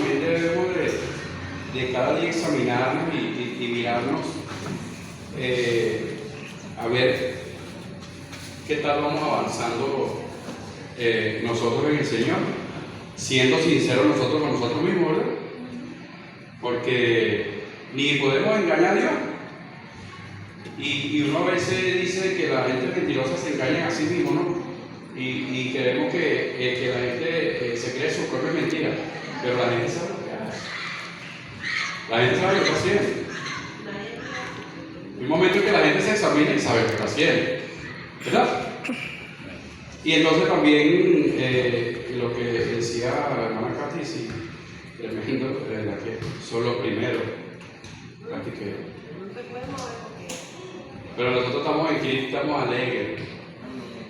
también debemos de cada día examinarnos y mirarnos a ver qué tal vamos avanzando nosotros en el Señor, siendo sinceros nosotros con nosotros mismos, ¿verdad? Porque ni podemos engañar a Dios. Y uno a veces dice que la gente mentirosa se engaña a sí mismo, ¿no? Y queremos que la gente se cree sus propias mentiras, pero la gente sabe lo que hace. La gente sabe lo que está haciendo. Hay un momento en que la gente se examina y sabe lo que está haciendo, ¿verdad? Y entonces también lo que decía la hermana Katy, sí, tremendo, la que son los primeros, Katy, que pero nosotros estamos aquí, estamos alegres.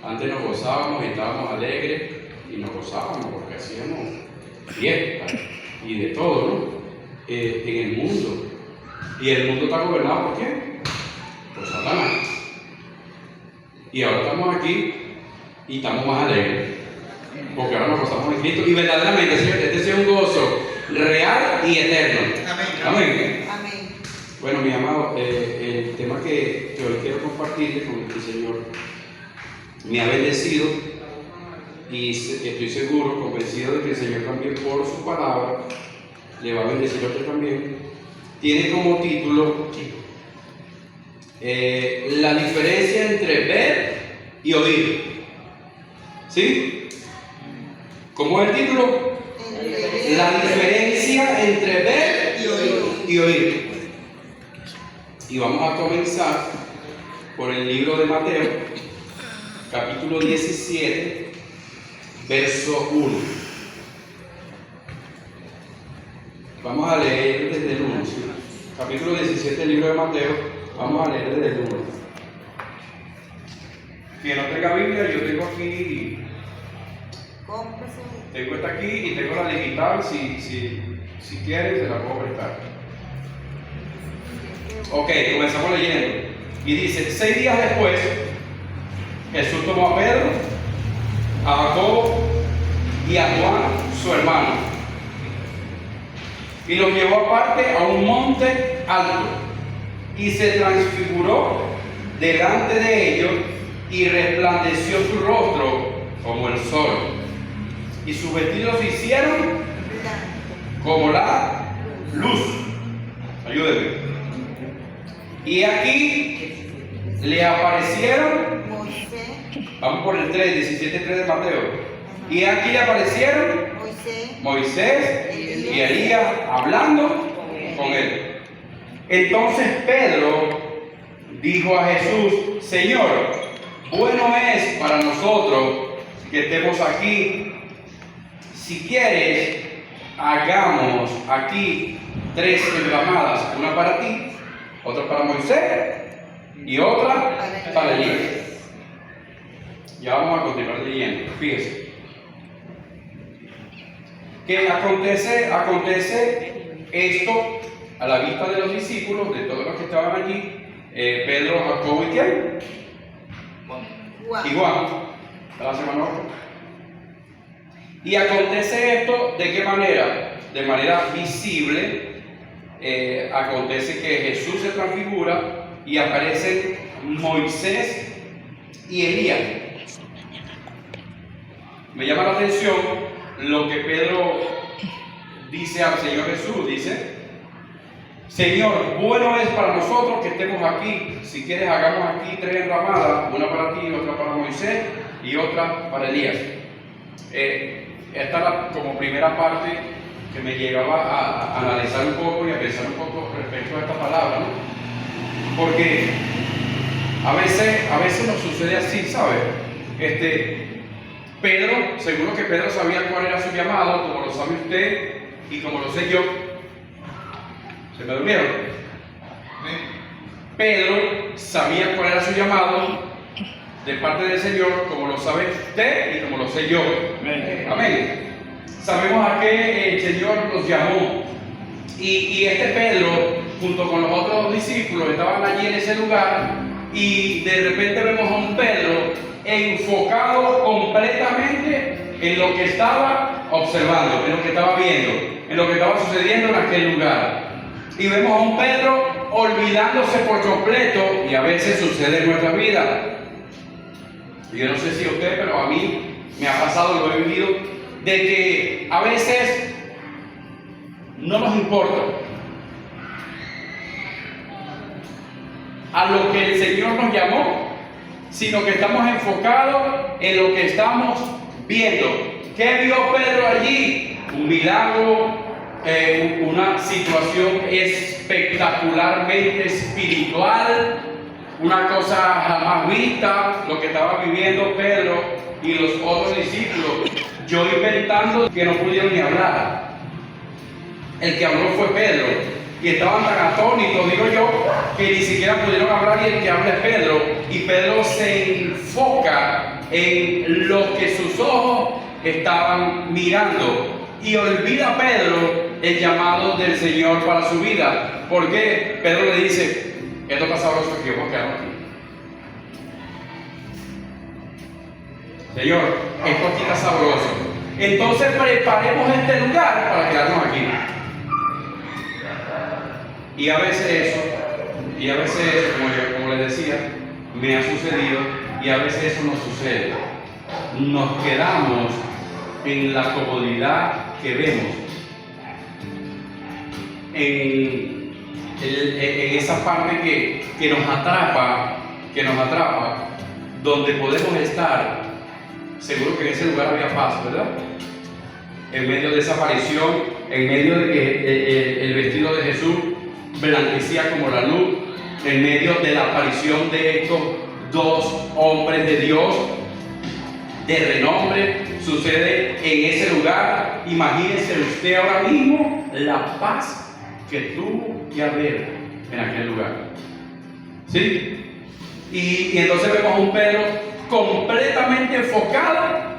Antes nos gozábamos y estábamos alegres y nos gozábamos porque hacíamos fiestas y de todo, ¿no? En el mundo. Y el mundo está gobernado ¿por qué? Por Satanás. Y ahora estamos aquí y estamos más alegres. Porque ahora nos gozamos en Cristo. Y verdaderamente, este es un gozo real y eterno. Amén. Amén. Bueno, mi amado, el tema que hoy quiero compartirles con el Señor me ha bendecido y estoy seguro, convencido de que el Señor también por su palabra le va a bendecir a usted también. Tiene como título la diferencia entre ver y oír. ¿Sí? ¿Cómo es el título? La diferencia entre ver y oír. Y vamos a comenzar por el libro de Mateo, capítulo 17, verso 1. Vamos a leer desde el 1. Capítulo 17 del libro de Mateo, vamos a leer desde el 1. Quien no tenga Biblia, yo tengo aquí. Tengo esta aquí y tengo la digital, si quieres se la puedo prestar. Ok, comenzamos leyendo. Y dice, 6 días después, Jesús tomó a Pedro, a Jacobo y a Juan, su hermano, y los llevó aparte a un monte alto, y se transfiguró delante de ellos, y resplandeció su rostro como el sol, y sus vestidos se hicieron como la luz. Ayúdenme. Y aquí le aparecieron, vamos por el 3, 17:3 de Mateo. Y aquí le aparecieron Moisés y Elías hablando con él. Entonces Pedro dijo a Jesús, Señor, bueno es para nosotros que estemos aquí. Si quieres, hagamos aquí 3 enramadas, una para ti, otra para Moisés y otra para Elías. Ya vamos a continuar leyendo. Fíjense. Que acontece esto a la vista de los discípulos, de todos los que estaban allí, Pedro, Jacobo y ¿quién? Y Juan. ¿La semana otra? Y acontece esto, ¿de qué manera? De manera visible. Acontece que Jesús se transfigura y aparecen Moisés y Elías. Me llama la atención lo que Pedro dice al Señor Jesús. Dice, Señor, bueno es para nosotros que estemos aquí. Si quieres, hagamos aquí 3 enramadas, una para ti, otra para Moisés y otra para Elías. Esta es como primera parte que me llegaba a analizar un poco y a pensar un poco respecto a esta palabra, ¿no? Porque a veces nos sucede así, ¿sabes? Pedro, seguro que Pedro sabía cuál era su llamado, como lo sabe usted y como lo sé yo. ¿Se me durmieron? Pedro sabía cuál era su llamado de parte del Señor, como lo sabe usted y como lo sé yo. Amén. Sabemos a qué el Señor nos llamó. Y Pedro, junto con los otros discípulos, estaban allí en ese lugar. Y de repente vemos a un Pedro enfocado completamente en lo que estaba observando, en lo que estaba viendo, en lo que estaba sucediendo en aquel lugar. Y vemos a un Pedro olvidándose por completo, y a veces sucede en nuestra vida. Yo no sé si a usted, pero a mí me ha pasado, lo he vivido, de que a veces no nos importa a lo que el Señor nos llamó, sino que estamos enfocados en lo que estamos viendo. ¿Qué vio Pedro allí? Un milagro, una situación espectacularmente espiritual, una cosa jamás vista, lo que estaba viviendo Pedro y los otros discípulos. Yo inventando que no pudieron ni hablar. El que habló fue Pedro, y estaban tan atónitos, digo yo, que ni siquiera pudieron hablar, y el que habla es Pedro. Y Pedro se enfoca en lo que sus ojos estaban mirando, y olvida Pedro el llamado del Señor para su vida. Porque Pedro le dice: esto está sabroso, que vamos a quedarnos aquí. Señor, esto aquí está sabroso, entonces preparemos este lugar para quedarnos aquí. Y a veces eso, como les decía, me ha sucedido, y a veces eso nos sucede. Nos quedamos en la comodidad que vemos, en esa parte que nos atrapa, donde podemos estar. Seguro que en ese lugar había paz, ¿verdad? En medio de esa aparición, en medio de que el vestido de Jesús blanquecía como la luz, en medio de la aparición de estos dos hombres de Dios de renombre, sucede en ese lugar. Imagínese usted ahora mismo la paz que tuvo que haber en aquel lugar. ¿Sí? Y entonces vemos a un Pedro completamente enfocado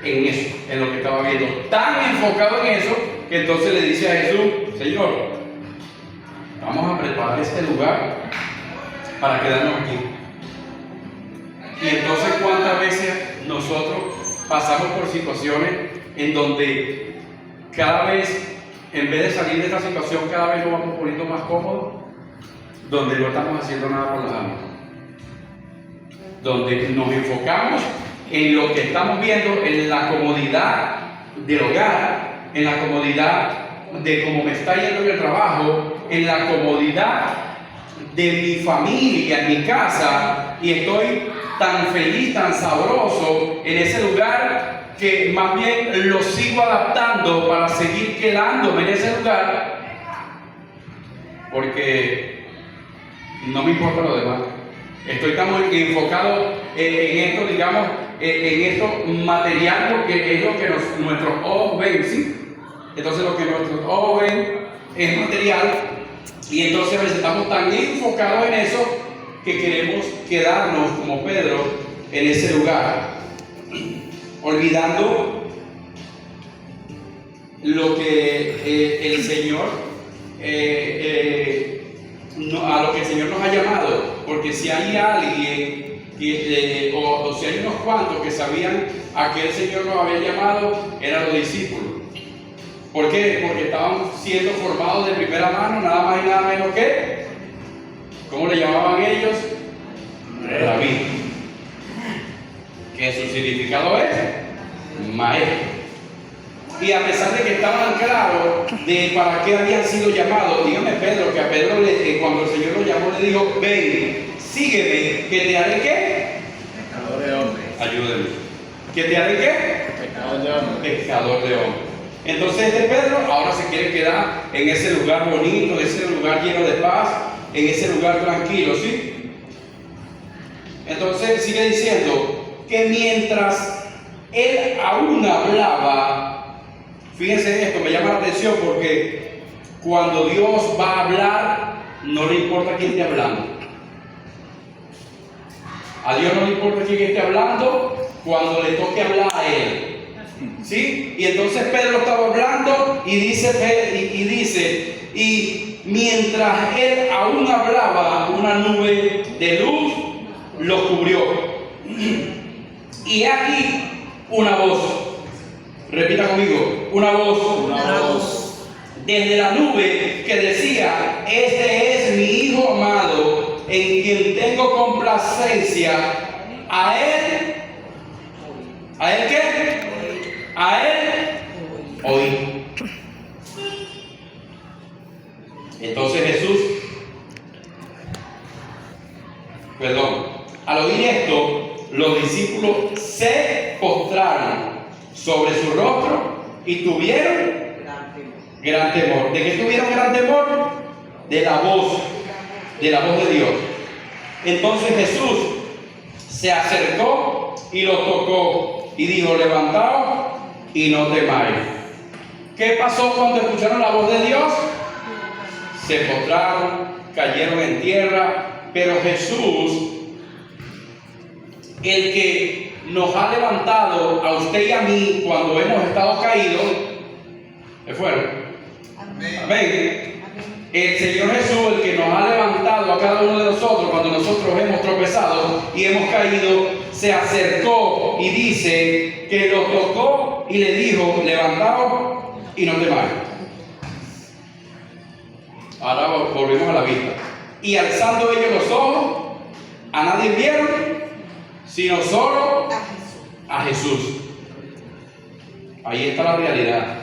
en eso, en lo que estaba viendo, tan enfocado en eso, que entonces le dice a Jesús: Señor, vamos a preparar este lugar para quedarnos aquí. Y entonces, ¿cuántas veces nosotros pasamos por situaciones en donde cada vez, en vez de salir de esta situación, cada vez nos vamos poniendo más cómodos, donde no estamos haciendo nada por las almas, donde nos enfocamos en lo que estamos viendo, en la comodidad del hogar, en la comodidad de cómo me está yendo en el trabajo, en la comodidad de mi familia, en mi casa, y estoy tan feliz, tan sabroso en ese lugar, que más bien lo sigo adaptando para seguir quedándome en ese lugar, porque no me importa lo demás. Estoy tan enfocado en esto, digamos, en esto material, porque es lo que nuestros ojos ven, ¿sí? Entonces lo que nuestros ojos ven es material, y entonces a veces estamos tan enfocados en eso que queremos quedarnos como Pedro en ese lugar, olvidando lo que el Señor, a lo que el Señor nos ha llamado. Porque si hay alguien, o si hay unos cuantos que sabían a qué el Señor nos había llamado, eran los discípulos. ¿Por qué? Porque estaban siendo formados de primera mano, nada más y nada menos que, ¿cómo le llamaban ellos? Rabí. Que su significado es maestro. Y a pesar de que estaban claros de para qué habían sido llamados, dígame Pedro, que a Pedro cuando el Señor lo llamó le dijo: ven, sígueme, que te haré ¿qué? Pescador de hombres. Ayúdenme. ¿Que te haré qué? Pescador de hombres. Pescador de hombres. Entonces este Pedro ahora se quiere quedar en ese lugar bonito, en ese lugar lleno de paz, en ese lugar tranquilo, ¿sí? Entonces sigue diciendo que mientras él aún hablaba, fíjense esto, me llama la atención, porque cuando Dios va a hablar, no le importa quién esté hablando. A Dios no le importa quién esté hablando cuando le toque hablar a Él. ¿Sí? Y entonces Pedro estaba hablando y dice, y mientras él aún hablaba, una nube de luz lo cubrió. Y aquí una voz Repita conmigo, una voz. Una voz. Desde la nube que decía: este es mi Hijo amado, en quien tengo complacencia. A él qué? A él oí. Entonces Jesús, al oír esto, los discípulos se postraron sobre su rostro y tuvieron gran temor. ¿De qué tuvieron gran temor? De la voz de Dios. Entonces Jesús se acercó y los tocó y dijo: levantaos y no temáis. ¿Qué pasó cuando escucharon la voz de Dios? Se postraron, cayeron en tierra. Pero Jesús, el que nos ha levantado a usted y a mí cuando hemos estado caídos, ¿se fueron? Amén. El Señor Jesús, el que nos ha levantado a cada uno de nosotros cuando nosotros hemos tropezado y hemos caído, se acercó y dice que los tocó y le dijo: levantaos y no temáis. Ahora volvemos a la vista. Y alzando ellos los ojos, a nadie vieron, sino solo a Jesús. Ahí está la realidad.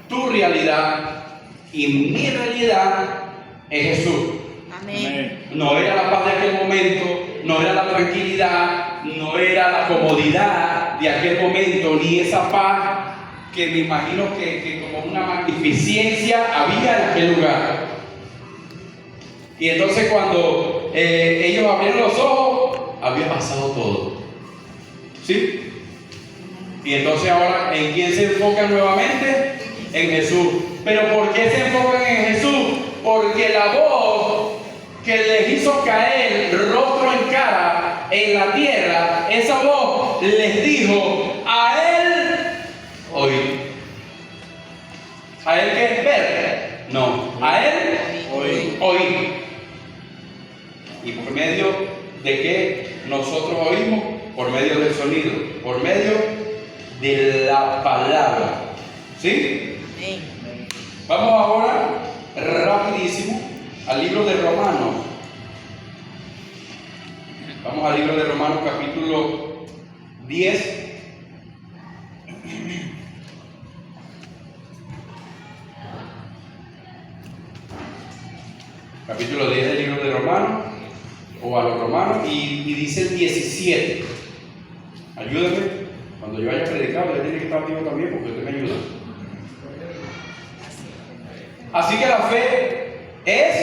Tu realidad y mi realidad es Jesús. Amén. No era la paz de aquel momento, no era la tranquilidad, no era la comodidad de aquel momento, ni esa paz que me imagino que como una magnificencia había en aquel lugar. Y entonces cuando ellos abrieron los ojos, había pasado todo. ¿Sí? Y entonces ahora, ¿en quién se enfocan nuevamente? En Jesús. ¿Pero por qué se enfocan en Jesús? Porque la voz que les hizo caer rostro en cara en la tierra, esa voz les dijo: a él oír. ¿A él qué es ver? No, a él oír. ¿Y por medio de qué nosotros oímos? Por medio del sonido, por medio de la palabra. ¿Sí? Amén. Vamos ahora rapidísimo al libro de Romanos. Vamos al libro de Romanos capítulo 10. Capítulo 10 del libro de Romanos, o a los Romanos, y dice el 17. Ayúdame, cuando yo haya predicado, ya tiene que estar activo también, porque usted me ayuda. Así que la fe es,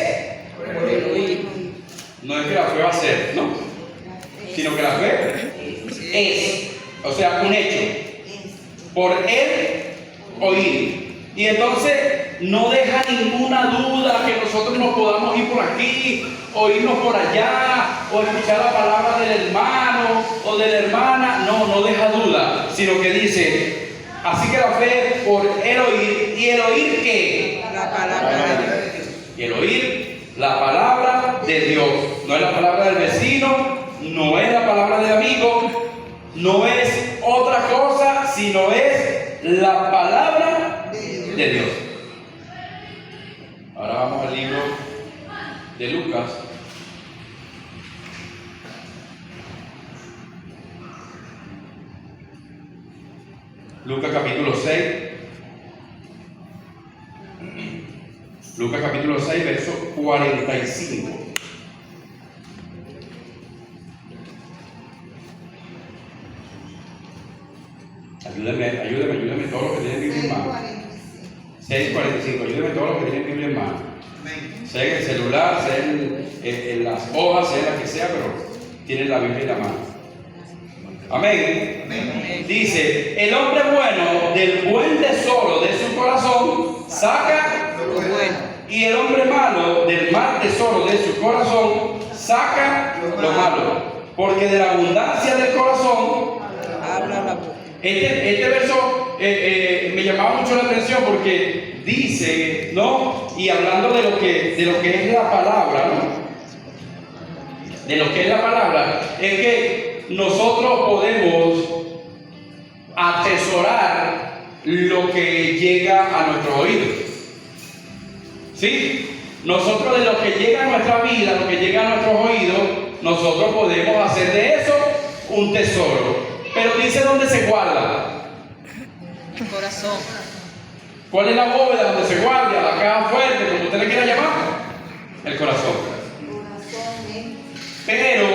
no es que la fe va a ser, ¿no? Sino que la fe es, o sea, un hecho. Por él oír. Y entonces no deja ninguna duda que nosotros nos podamos ir por aquí, o irnos por allá, o escuchar la palabra del hermano o de la hermana. No deja duda, sino que dice: así que la fe por el oír. ¿Y el oír qué? La palabra de Dios. Y el oír la palabra de Dios. No es la palabra del vecino, no es la palabra del amigo, no es otra cosa, sino es la palabra de Dios. Ahora vamos al libro de Lucas. Lucas capítulo 6. Lucas capítulo 6, verso 45. Ayúdeme todos los que tienen Biblia en mano. 6:45, ayúdeme todos los que tienen Biblia en mano. Sea en el celular, sea en las hojas, sea la que sea, pero tienen la Biblia en la mano. Amén. Dice: el hombre bueno del buen tesoro de su corazón saca Lo bueno. y el hombre malo del mal tesoro de su corazón saca lo malo, porque de la abundancia del corazón Habla la boca. Este verso me llamaba mucho la atención porque dice, ¿no? Y hablando de lo que es la palabra, ¿no? De lo que es la palabra, es que nosotros podemos atesorar lo que llega a nuestros oídos. ¿Sí? Nosotros de lo que llega a nuestra vida, lo que llega a nuestros oídos, nosotros podemos hacer de eso un tesoro. Pero dice dónde se guarda. El corazón. ¿Cuál es la bóveda donde se guarda? La caja fuerte, como usted le quiera llamar. El corazón. Pero,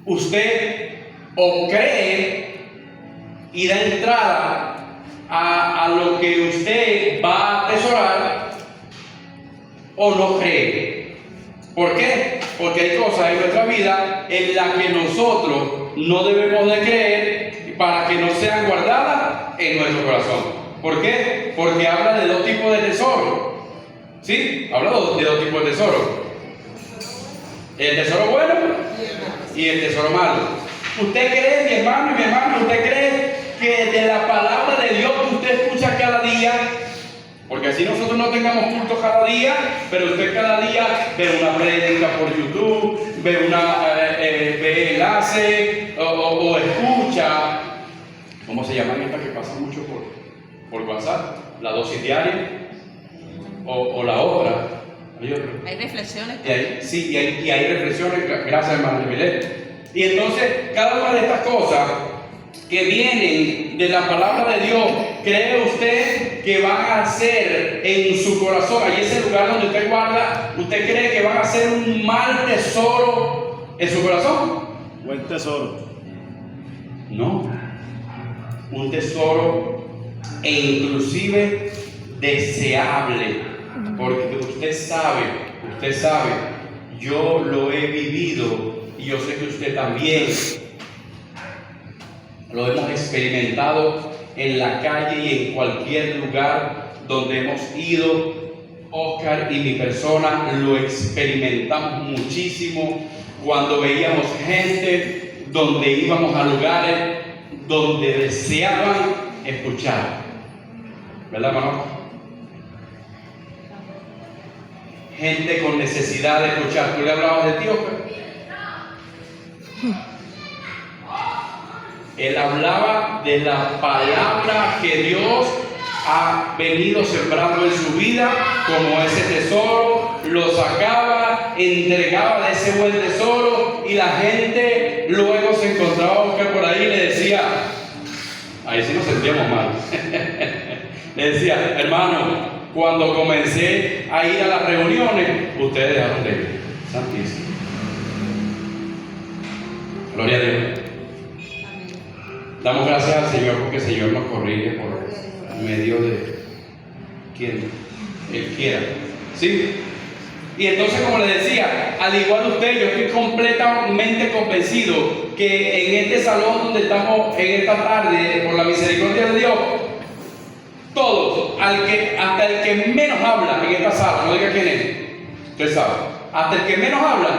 usted o cree y da entrada a lo que usted va a atesorar o no cree. ¿Por qué? Porque hay cosas en nuestra vida en las que nosotros no debemos de creer para que no sean guardadas en nuestro corazón. ¿Por qué? Porque habla de dos tipos de tesoros. ¿Sí? Habla de dos tipos de tesoros. El tesoro bueno y el tesoro malo. ¿Usted cree, mi hermano y mi hermana, usted cree que de la palabra de Dios que usted escucha cada día, porque así nosotros no tengamos culto cada día, pero usted cada día ve una prédica por YouTube, ve enlace o escucha, ¿cómo se llaman estas que pasan mucho por WhatsApp? La dosis diaria o la otra. Hay reflexiones. Y hay reflexiones, gracias hermano Milet. Y entonces, cada una de estas cosas que vienen de la palabra de Dios, ¿cree usted que van a ser en su corazón, ahí ese lugar donde usted guarda, usted cree que van a ser un mal tesoro en su corazón? Buen tesoro. No, un tesoro e inclusive deseable, porque usted sabe, yo lo he vivido y yo sé que usted también lo hemos experimentado en la calle y en cualquier lugar donde hemos ido. Oscar y mi persona lo experimentamos muchísimo cuando veíamos gente, donde íbamos a lugares donde deseaban escuchar. ¿Verdad, hermano? Gente con necesidad de escuchar. ¿Tú le hablabas de ti, Oscar? Él hablaba de la palabra que Dios ha venido sembrando en su vida como ese tesoro, lo sacaba, entregaba de ese buen tesoro y la gente luego se encontraba Oscar por ahí y le decía, ahí sí nos sentíamos mal, le decía, hermano, cuando comencé a ir a las reuniones, ustedes dejaron de ir. Santísimo. Gloria a Dios. Damos gracias al Señor porque el Señor nos corrige por medio de quien Él quiera. ¿Sí? Y entonces, como les decía, al igual que usted, yo estoy completamente convencido que en este salón donde estamos en esta tarde, por la misericordia de Dios, todos, hasta el que menos habla en esta sala, no diga quién es, usted sabe, hasta el que menos habla,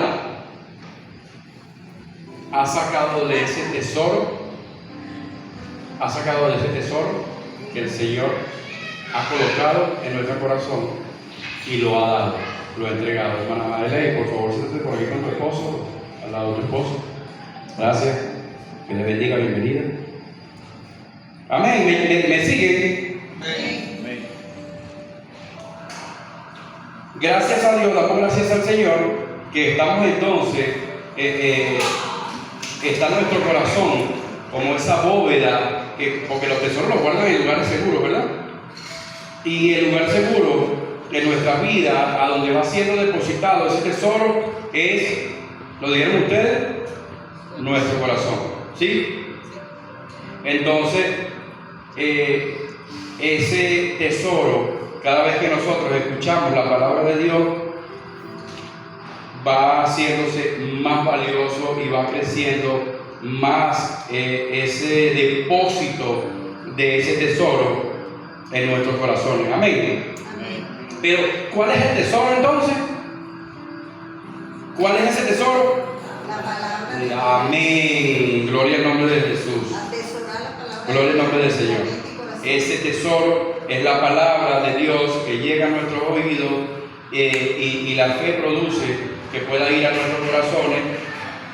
ha sacado de ese tesoro que el Señor ha colocado en nuestro corazón y lo ha dado, lo ha entregado. Hermana Madeleine, por favor, siéntate por aquí con tu esposo, al lado de tu esposo. Gracias, que le bendiga, bienvenida. Amén, ¿me siguen? Amén. Gracias a Dios, damos gracias al Señor, que estamos entonces, está en nuestro corazón como esa bóveda, porque los tesoros los guardan en lugares seguros, ¿verdad? Y el lugar seguro de nuestra vida, a donde va siendo depositado ese tesoro, es, ¿lo dijeron ustedes? Nuestro corazón, ¿sí? Entonces, ese tesoro, cada vez que nosotros escuchamos la palabra de Dios, va haciéndose más valioso y va creciendo más ese depósito de ese tesoro en nuestros corazones. Amén. Pero, ¿cuál es el tesoro entonces? ¿Cuál es ese tesoro? La palabra de Dios. Amén. Gloria al nombre de Jesús. Atesorar la palabra de Gloria al Dios. nombre del Señor. Ese tesoro es la palabra de Dios que llega a nuestros oídos y la fe produce que pueda ir a nuestros corazones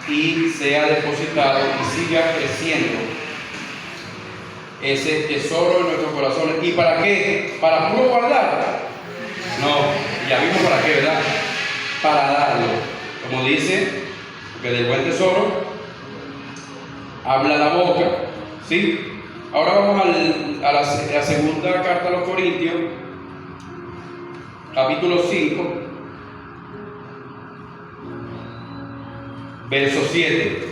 y sea depositado y siga creciendo ese tesoro en nuestros corazones. ¿Y para qué? ¿Para puro guardar? No, ya vimos para qué, ¿verdad? Para darlo. Como dice, que del buen tesoro habla la boca, ¿sí? Ahora vamos a la segunda carta a los Corintios, capítulo 5, verso 7.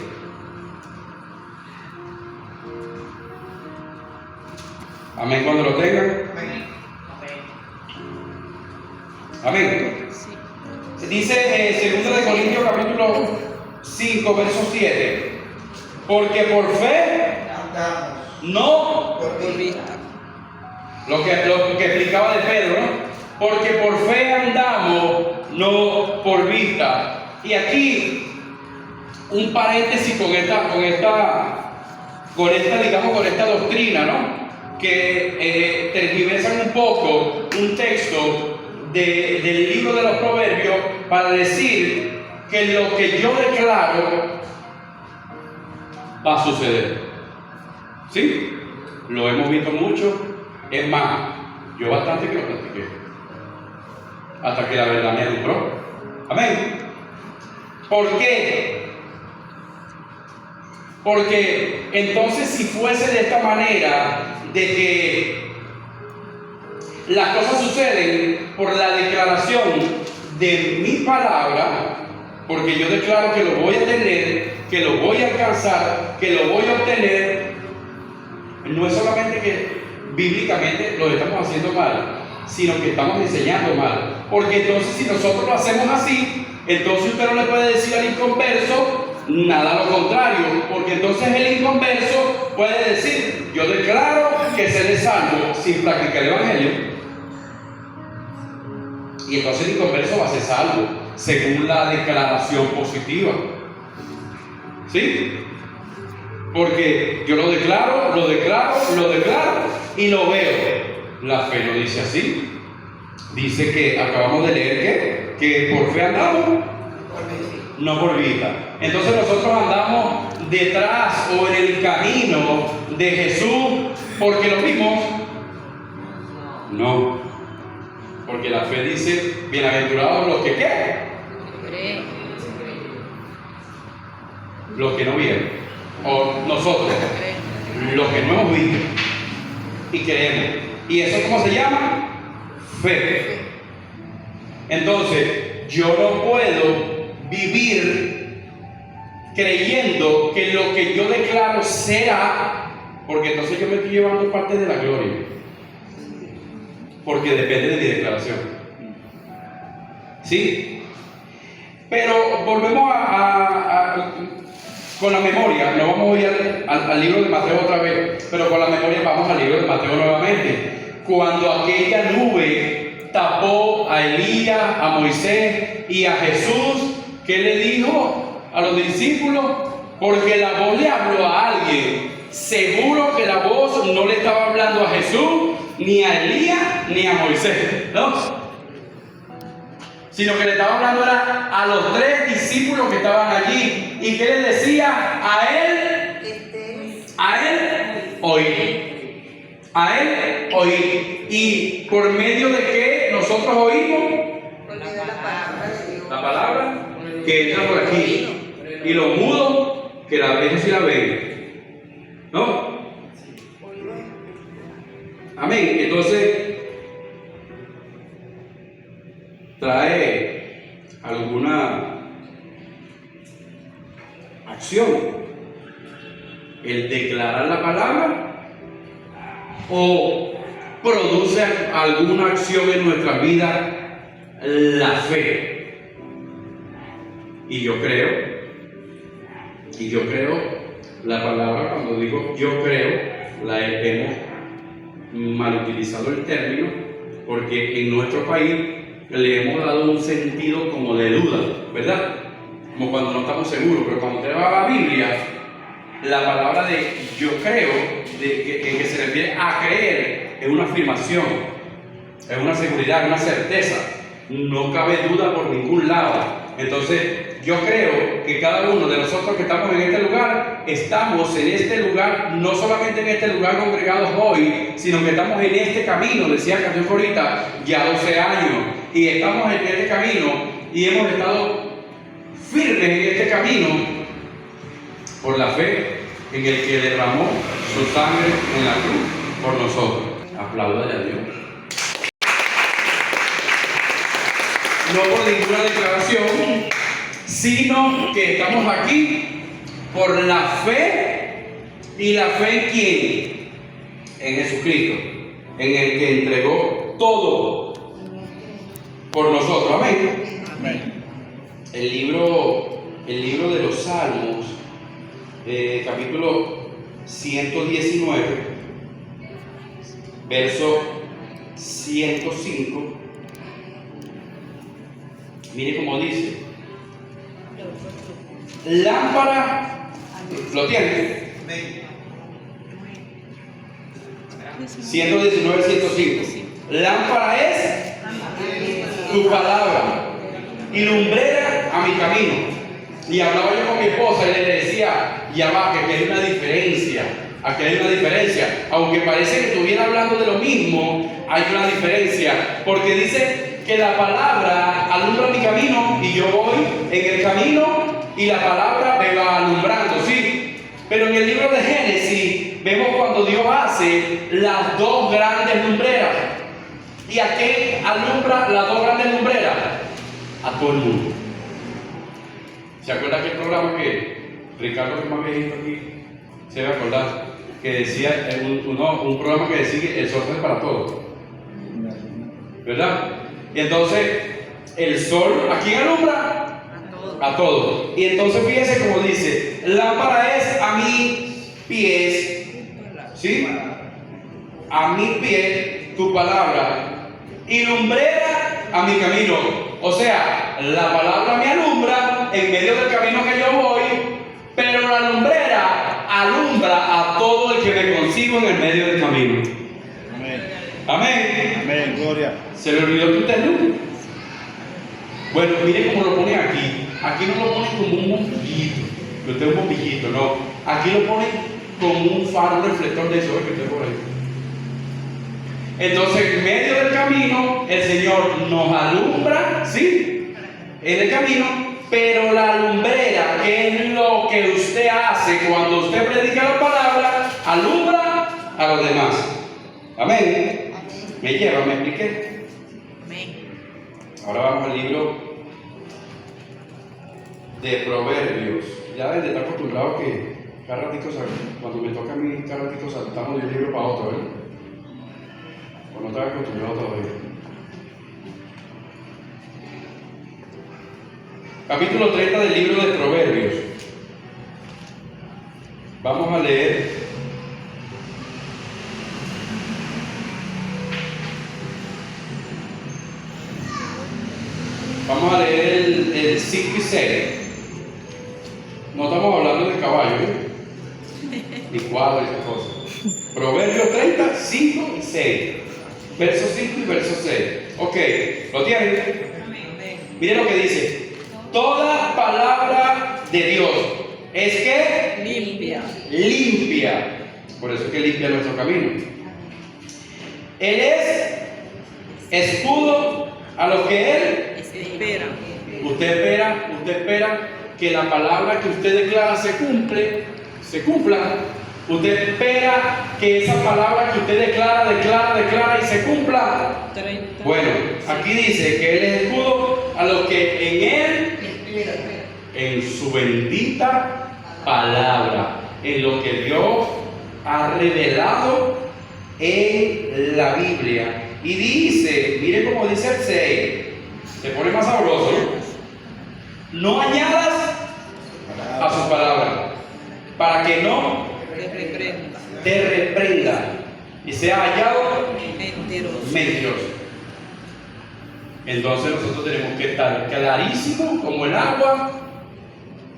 Amén cuando lo tengan. Amén. Sí. Dice segunda de Corintios capítulo 5, verso 7. Porque por fe no Por vista. lo que explicaba de Pedro, ¿no? Porque por fe andamos, no por vista. Y aquí un paréntesis con esta doctrina, ¿no? Que tergiversan un poco un texto del libro de los Proverbios para decir que lo que yo declaro va a suceder. ¿Sí? Lo hemos visto mucho. Es más, yo bastante que lo practiqué. Hasta que la verdad me alumbró. Amén. ¿Por qué? Porque entonces si fuese de esta manera, de que las cosas suceden por la declaración de mi palabra, porque yo declaro que lo voy a tener, que lo voy a alcanzar, que lo voy a obtener, no es solamente que bíblicamente lo estamos haciendo mal, sino que estamos enseñando mal. Porque entonces si nosotros lo hacemos así, entonces usted no le puede decir al inconverso nada lo contrario, porque entonces el inconverso puede decir: yo declaro que seré salvo sin practicar el evangelio, y entonces el inconverso va a ser salvo según la declaración positiva. ¿Sí? Porque yo lo declaro y lo veo. La fe no dice así. Dice que acabamos de leer que por fe andamos, no por vista. Entonces nosotros andamos detrás o en el camino de Jesús porque lo vimos. No, porque la fe dice: bienaventurados los que ¿qué? Creen. Los que no vieron, o nosotros, los que no hemos visto y creemos. ¿Y eso cómo se llama? Fe. Entonces yo no puedo vivir creyendo que lo que yo declaro será, porque entonces yo me estoy llevando parte de la gloria, porque depende de mi declaración. ¿Sí? Pero volvemos con la memoria. No vamos a ir al libro de Mateo otra vez, pero con la memoria vamos al libro de Mateo nuevamente. Cuando aquella nube tapó a Elías, a Moisés y a Jesús, ¿qué le dijo a los discípulos? Porque la voz le habló a alguien. Seguro que la voz no le estaba hablando a Jesús, ni a Elías, ni a Moisés, ¿no? Sino que le estaba hablando era a los 3 discípulos que estaban allí. ¿Y qué les decía? A él oír. A él oír. ¿Y por medio de qué nosotros oímos? La palabra que entra por aquí. Y los mudos que la ven y la ven. ¿No? Amén. Entonces trae alguna acción el declarar la palabra, o produce alguna acción en nuestra vida la fe. Y yo creo la palabra, cuando digo yo creo, la hemos mal utilizado el término, porque en nuestro país le hemos dado un sentido como de duda, ¿verdad? Como cuando no estamos seguros. Pero cuando usted va a la Biblia, la palabra de yo creo, en que se refiere a creer, es una afirmación, es una seguridad, una certeza. No cabe duda por ningún lado. Entonces yo creo que cada uno de nosotros que estamos en este lugar, estamos en este lugar, no solamente en este lugar congregados hoy, sino que estamos en este camino, decía Canción ahorita, ya 12 años, y estamos en este camino y hemos estado firmes en este camino por la fe en el que derramó su sangre en la cruz por nosotros. Apláudale a Dios. No por ninguna declaración, sino que estamos aquí por la fe. ¿Y la fe en quién? En Jesucristo, en el que entregó todo por nosotros. Amén. Amén. El libro de los Salmos, capítulo 119, verso 105. Mire cómo dice: lámpara, ¿lo tiene? 119, 105. Lámpara es tu palabra y lumbrera a mi camino. Y hablaba yo con mi esposa y le decía, ya va, que aquí hay una diferencia. Aquí hay una diferencia. Aunque parece que estuviera hablando de lo mismo, hay una diferencia. Porque dice que la palabra alumbra mi camino y yo voy en el camino y la palabra me va alumbrando, ¿sí? Pero en el libro de Génesis vemos cuando Dios hace las dos grandes lumbreras. ¿Y a qué alumbra las dos grandes lumbreras? A todo el mundo. ¿Se acuerda aquel programa que Ricardo, que es más viejito aquí, se va a acordar? Que decía, un programa que decía el sol es para todos, ¿verdad? Y entonces el sol, ¿a quién alumbra? A todos. Y entonces fíjense como dice: lámpara es a mis pies, ¿sí? A mis pies tu palabra, y lumbrera a mi camino. O sea, la palabra me alumbra en medio del camino que yo voy, pero la lumbrera alumbra a todo el que me consigo en el medio del camino. Amén. Amén. Amén. Gloria. ¿Se le olvidó que usted es luz? Bueno, mire cómo lo pone aquí. Aquí no lo ponen como un bombillito, que usted es un bombillito, no. Aquí lo ponen como un faro reflector de eso que usted por ahí. Entonces, en medio del camino, el Señor nos alumbra, ¿sí? En el camino, pero la lumbrera, que es lo que usted hace cuando usted predica la palabra, alumbra a los demás. Amén. ¿Me lleva? ¿Me expliqué? Amén. Ahora vamos al libro de Proverbios. Ya desde estar acostumbrado que cada ratito, cuando me toca a mí, cada ratito saltamos de un libro para otro, ¿verdad? O no estaba acostumbrado todavía. Capítulo 30 del libro de Proverbios. Vamos a leer el 5 y 6. No estamos hablando de caballo, ni cuadro y esas cosas. Proverbios 30, 5 y 6. Verso 5 y verso 6. Ok, ¿lo tienen? Miren lo que dice: toda palabra de Dios es que limpia. Por eso es que limpia nuestro camino. Él es escudo a los que Él Espera. Usted espera que la palabra que usted declara se cumpla. Usted espera que esa palabra que usted declara y se cumpla. Bueno, aquí dice que Él es escudo a los que en Él, en su bendita palabra, en lo que Dios ha revelado en la Biblia. Y dice, mire cómo dice el 6, se pone más sabroso: no añadas a su palabra, para que no te reprenda y sea hallado mentiroso. Entonces nosotros tenemos que estar clarísimo como el agua,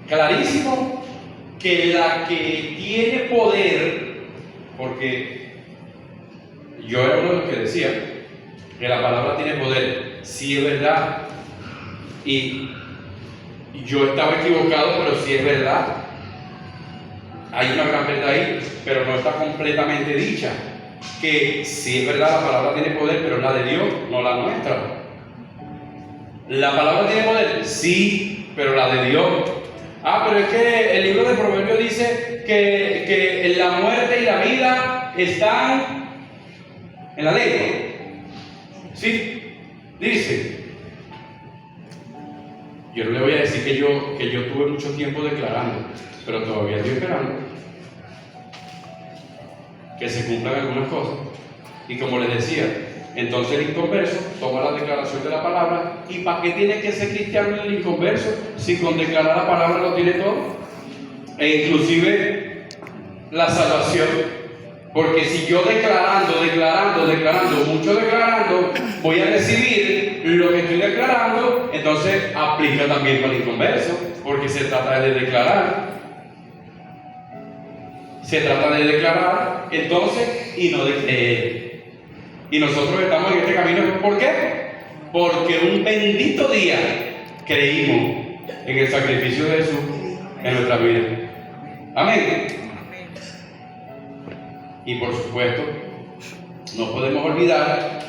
clarísimo que la que tiene poder, porque yo era uno de los que decía que la palabra tiene poder, sí es verdad, y yo estaba equivocado, pero sí es verdad. Hay una gran verdad ahí, pero no está completamente dicha. Que sí es verdad, la palabra tiene poder, pero la de Dios, no la nuestra. La palabra tiene poder, sí, pero la de Dios. Pero es que el libro de Proverbios dice que la muerte y la vida están en la lengua. Sí, dice. Yo no le voy a decir que yo tuve mucho tiempo declarando, pero todavía estoy esperando que se cumplan algunas cosas. Y como les decía, entonces el inconverso toma la declaración de la palabra. ¿Y para qué tiene que ser cristiano el inconverso si con declarar la palabra lo tiene todo? E inclusive la salvación. Porque si yo declarando, mucho declarando, voy a recibir lo que estoy declarando, entonces aplica también para el inconverso, porque se trata de declarar. Se trata de declarar, entonces, y no de creer. Y nosotros estamos en este camino, ¿por qué? Porque un bendito día creímos en el sacrificio de Jesús en nuestra vida. Amén. Y por supuesto, no podemos olvidar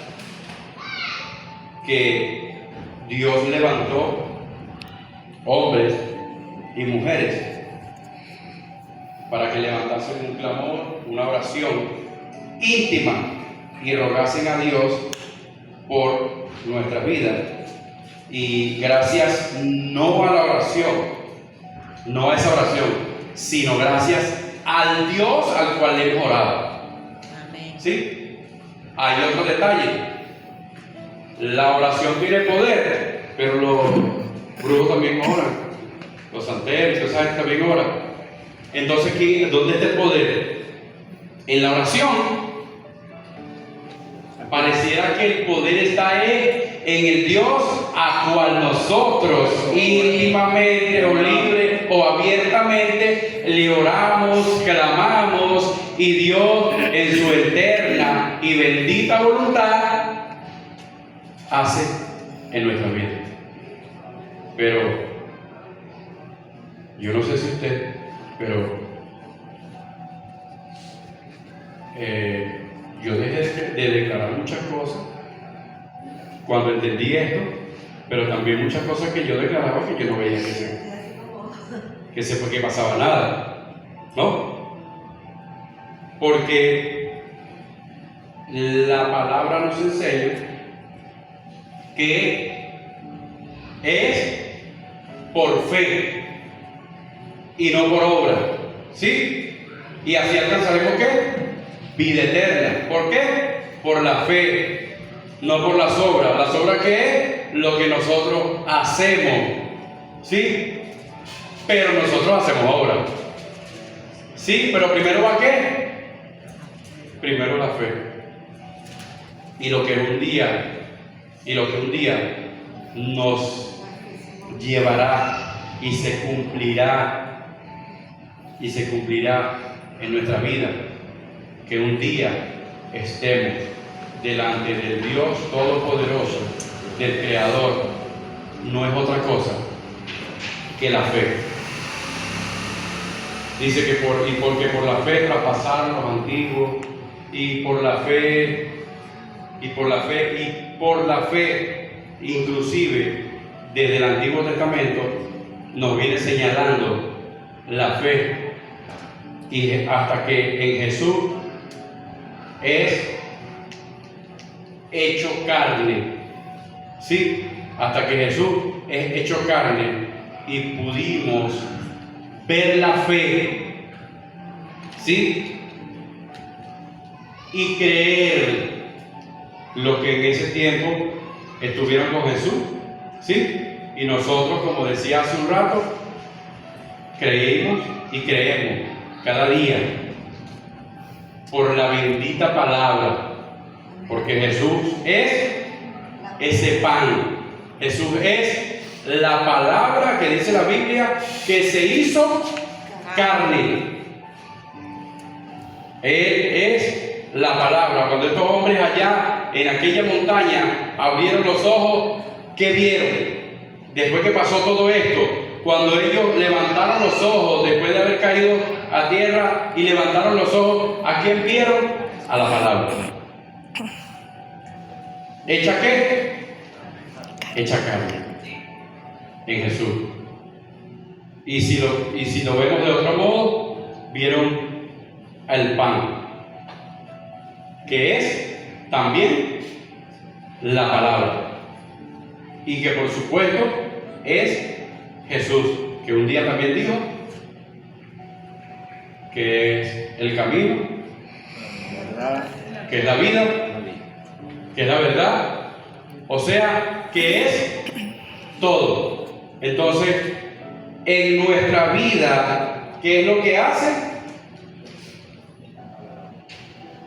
que Dios levantó hombres y mujeres para que levantasen un clamor, una oración íntima y rogasen a Dios por nuestras vidas. Y gracias no a la oración, no a esa oración, sino gracias al Dios al cual le hemos orado. Amén. ¿Sí? Hay otro detalle. La oración tiene poder, pero los brujos también oran. Los santeros, ¿sabes? También oran. Entonces, ¿dónde está el poder? En la oración. Pareciera que el poder está en el Dios a cual nosotros íntimamente o libre o abiertamente le oramos, clamamos, y Dios en su eterna y bendita voluntad hace en nuestra vida. Pero yo no sé si usted, pero yo dejé de declarar muchas cosas cuando entendí esto, pero también muchas cosas que yo declaraba que yo no veía que pasaba nada, ¿no? Porque la palabra nos enseña que es por fe y no por obra, ¿sí? Y así alcanzaremos ¿qué? Vida eterna. ¿Por qué? Por la fe, no por las obras. ¿Las obras qué es? Lo que nosotros hacemos, ¿sí? Pero nosotros hacemos obras, ¿sí? Pero primero va ¿qué? Primero la fe. Y lo que un día nos llevará y se cumplirá en nuestra vida, que un día estemos delante del Dios Todopoderoso, del Creador, no es otra cosa que la fe. Dice que porque por la fe traspasaron los antiguos, y por la fe, inclusive desde el Antiguo Testamento nos viene señalando la fe, y hasta que en Jesús es hecho carne, ¿sí? Hasta que Jesús es hecho carne y pudimos ver la fe, ¿sí? Y creer lo que en ese tiempo estuvieron con Jesús, ¿sí? Y nosotros, como decía hace un rato, creímos y creemos cada día por la bendita palabra, porque Jesús es ese pan, Jesús es la palabra que dice la Biblia que se hizo carne. Él es la palabra. Cuando estos hombres allá en aquella montaña abrieron los ojos, ¿qué vieron? Después que pasó todo esto, cuando ellos levantaron los ojos después de haber caído a tierra y levantaron los ojos, ¿a quién vieron? A la palabra. ¿Hecha qué? Hecha carne. En Jesús. Y si lo vemos de otro modo, vieron el pan, que es también la palabra. Y que por supuesto es Jesús, que un día también dijo que es el camino, ¿Verdad? que es la vida, que es la verdad, o sea, que es todo. Entonces, en nuestra vida, ¿qué es lo que hace?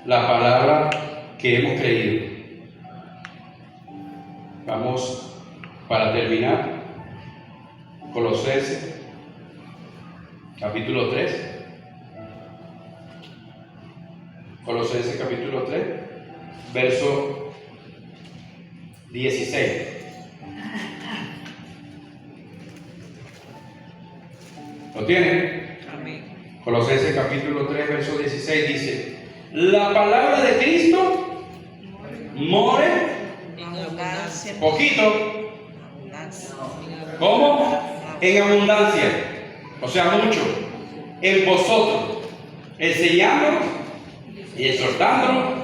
La palabra que hemos creído. Vamos, para terminar, Colosenses, capítulo 3. Colosenses capítulo 3, verso 16. ¿Lo tienen? Colosenses capítulo 3, verso 16 dice: la palabra de Cristo more En abundancia. poquito. ¿Cómo? En abundancia. O sea, mucho. En vosotros, enseñándonos y exhortándonos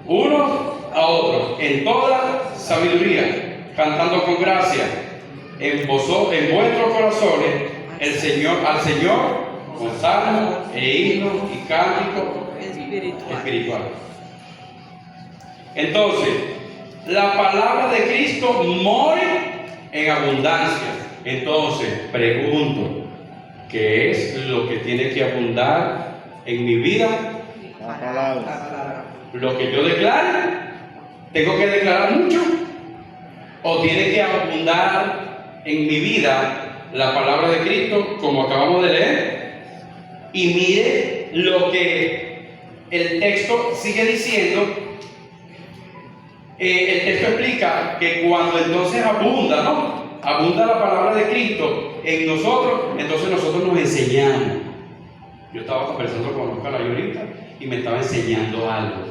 unos a otros en toda sabiduría, cantando con gracia en vuestros corazones al Señor con salmos e himnos y cánticos espirituales. Entonces, la palabra de Cristo more en abundancia. Entonces, pregunto, ¿qué es lo que tiene que abundar en mi vida? La palabra. Lo que yo declare, ¿tengo que declarar mucho? ¿O tiene que abundar en mi vida la palabra de Cristo, como acabamos de leer? Y mire lo que el texto sigue diciendo. El texto explica que cuando entonces abunda, ¿no? Abunda la palabra de Cristo en nosotros, entonces nosotros nos enseñamos. Yo estaba conversando con Oscar ahorita y me estaba enseñando algo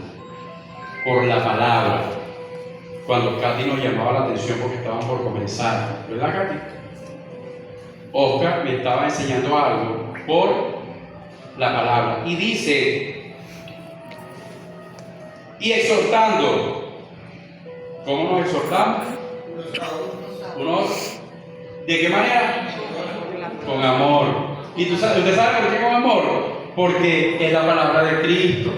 por la palabra. Cuando Katy nos llamaba la atención porque estaban por comenzar, ¿verdad, Katy? Oscar me estaba enseñando algo por la palabra y dice: y exhortando. ¿Cómo nos exhortamos? Unos, ¿de qué manera? Con amor. ¿Y usted sabe por qué con amor? Porque es la palabra de Cristo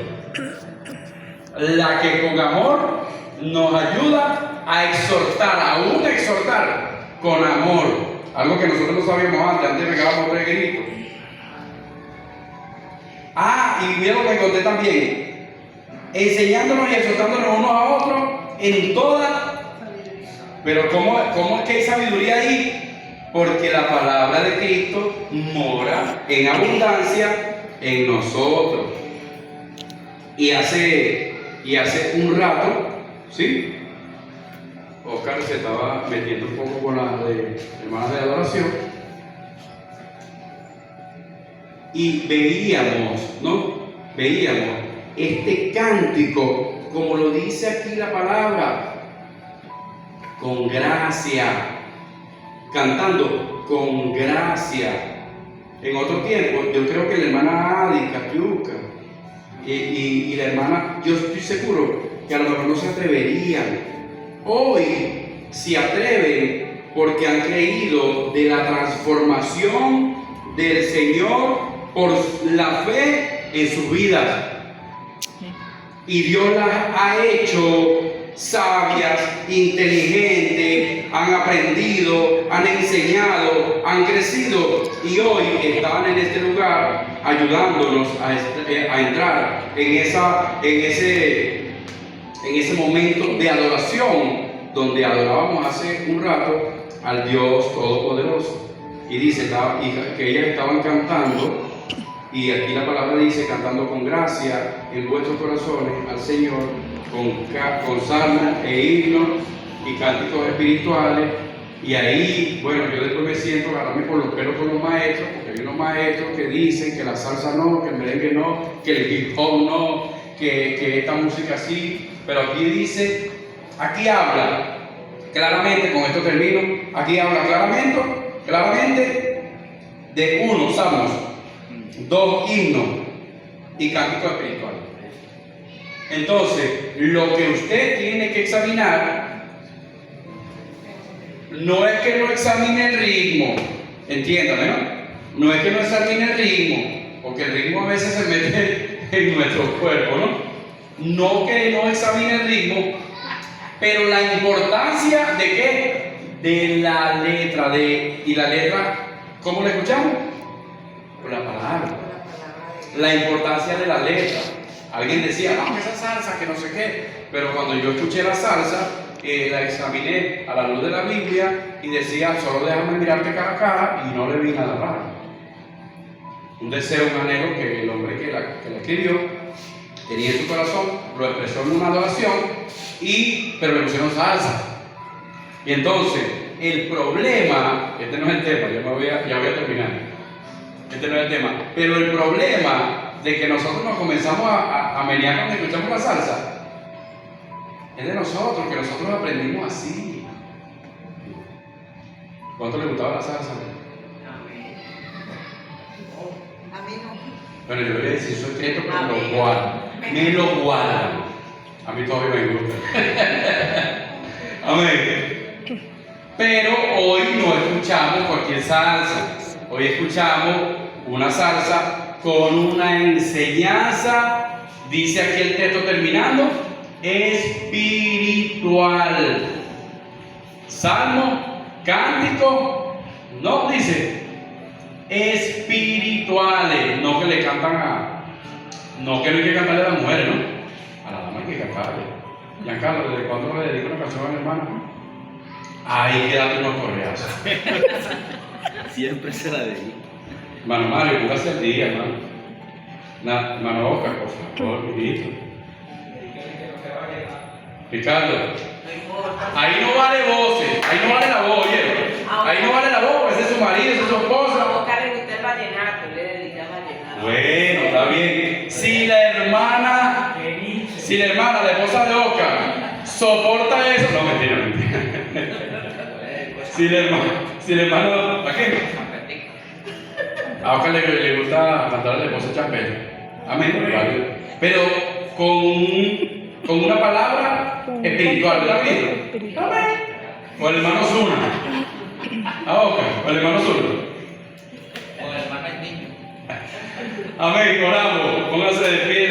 la que con amor nos ayuda a exhortar, aún a exhortar con amor. Algo que nosotros no sabíamos antes pegábamos 3 gritos. Y mira lo que encontré también: enseñándonos y exhortándonos unos a otros en toda. Pero ¿cómo es que hay sabiduría ahí? Porque la palabra de Cristo mora en abundancia en nosotros. Y hace un rato, ¿sí? Oscar se estaba metiendo un poco con las hermanas de adoración. Y veíamos este cántico, como lo dice aquí la palabra, con gracia, cantando con gracia. En otro tiempo, yo creo que la hermana Adi Catiuca y la hermana, yo estoy seguro que a lo mejor no se atreverían. Hoy se atreven porque han creído de la transformación del Señor por la fe en sus vidas. Y Dios las ha hecho sabias, inteligentes, han aprendido, han enseñado, han crecido y hoy están en este lugar ayudándonos a entrar en ese momento de adoración donde adorábamos hace un rato al Dios Todopoderoso. Y dice que ellas estaban cantando, y aquí la palabra dice: cantando con gracia en vuestros corazones al Señor con salmos e himnos y cánticos espirituales, Y ahí, bueno, yo después me siento a agarrarme por los pelos con los maestros, porque hay unos maestros que dicen que la salsa no, que el merengue no, que el hip hop no, que esta música sí, pero aquí dice, aquí habla claramente, con esto termino, aquí habla claramente de uno, salmos, 2 himnos y cánticos espirituales. Entonces, lo que usted tiene que examinar no es que no examine el ritmo, entiéndame, ¿no? No es que no examine el ritmo, porque el ritmo a veces se mete en nuestro cuerpo, ¿no? No que no examine el ritmo, pero la importancia de qué? De la letra, y la letra, ¿cómo la escuchamos? Por la palabra. La importancia de la letra. Alguien decía, no, esa salsa, que no sé qué, pero cuando yo escuché la salsa, la examiné a la luz de la Biblia y decía, solo déjame mirarte cara a cara, y no le vi nada raro. Un deseo, un anhelo que el hombre que la escribió tenía en su corazón, lo expresó en una adoración, pero le pusieron salsa. Y entonces, el problema, este no es el tema, ya voy a terminar, este no es el tema, pero el problema de que nosotros nos comenzamos a menear cuando escuchamos la salsa, es de nosotros, que nosotros aprendimos así. ¿Cuánto le gustaba la salsa? A mí no. Bueno, yo voy a decir, soy secreto, pero me lo guardan. A mí todavía me gusta. Amén. Pero hoy no escuchamos cualquier salsa. Hoy escuchamos una salsa con una enseñanza, dice aquí el texto terminando, espiritual. Salmo, cántico, no dice espirituales, no que le cantan no que no hay que cantarle a las mujeres, ¿no? A la dama hay que cantarle. Giancarlo, ¿desde cuándo le dedico una canción a mi hermana? Ahí quédate unos correazos. Siempre se la dedico. Mano Mario, póngase al día, hermano. Mano Oscar, por favor, ministro. Ricardo, ahí no vale voces, ahí no vale la voz, oye. Ahí no vale la voz, porque ese es su marido, ese es su esposa. Oscar le gusta el vallenato, le dedica el vallenato. Bueno, está bien. Si la hermana, la esposa de Oscar, soporta eso, no, mentira. Si el hermano, ¿a qué? A Oscar le gusta cantar a la esposa champeta. Amén. Vale. Pero con una palabra espiritual, ¿verdad? Amén. O el hermano Zuna. A Oscar, o el hermano Zuna. O el hermano es niño. Amén, oramos. Póngase de pie.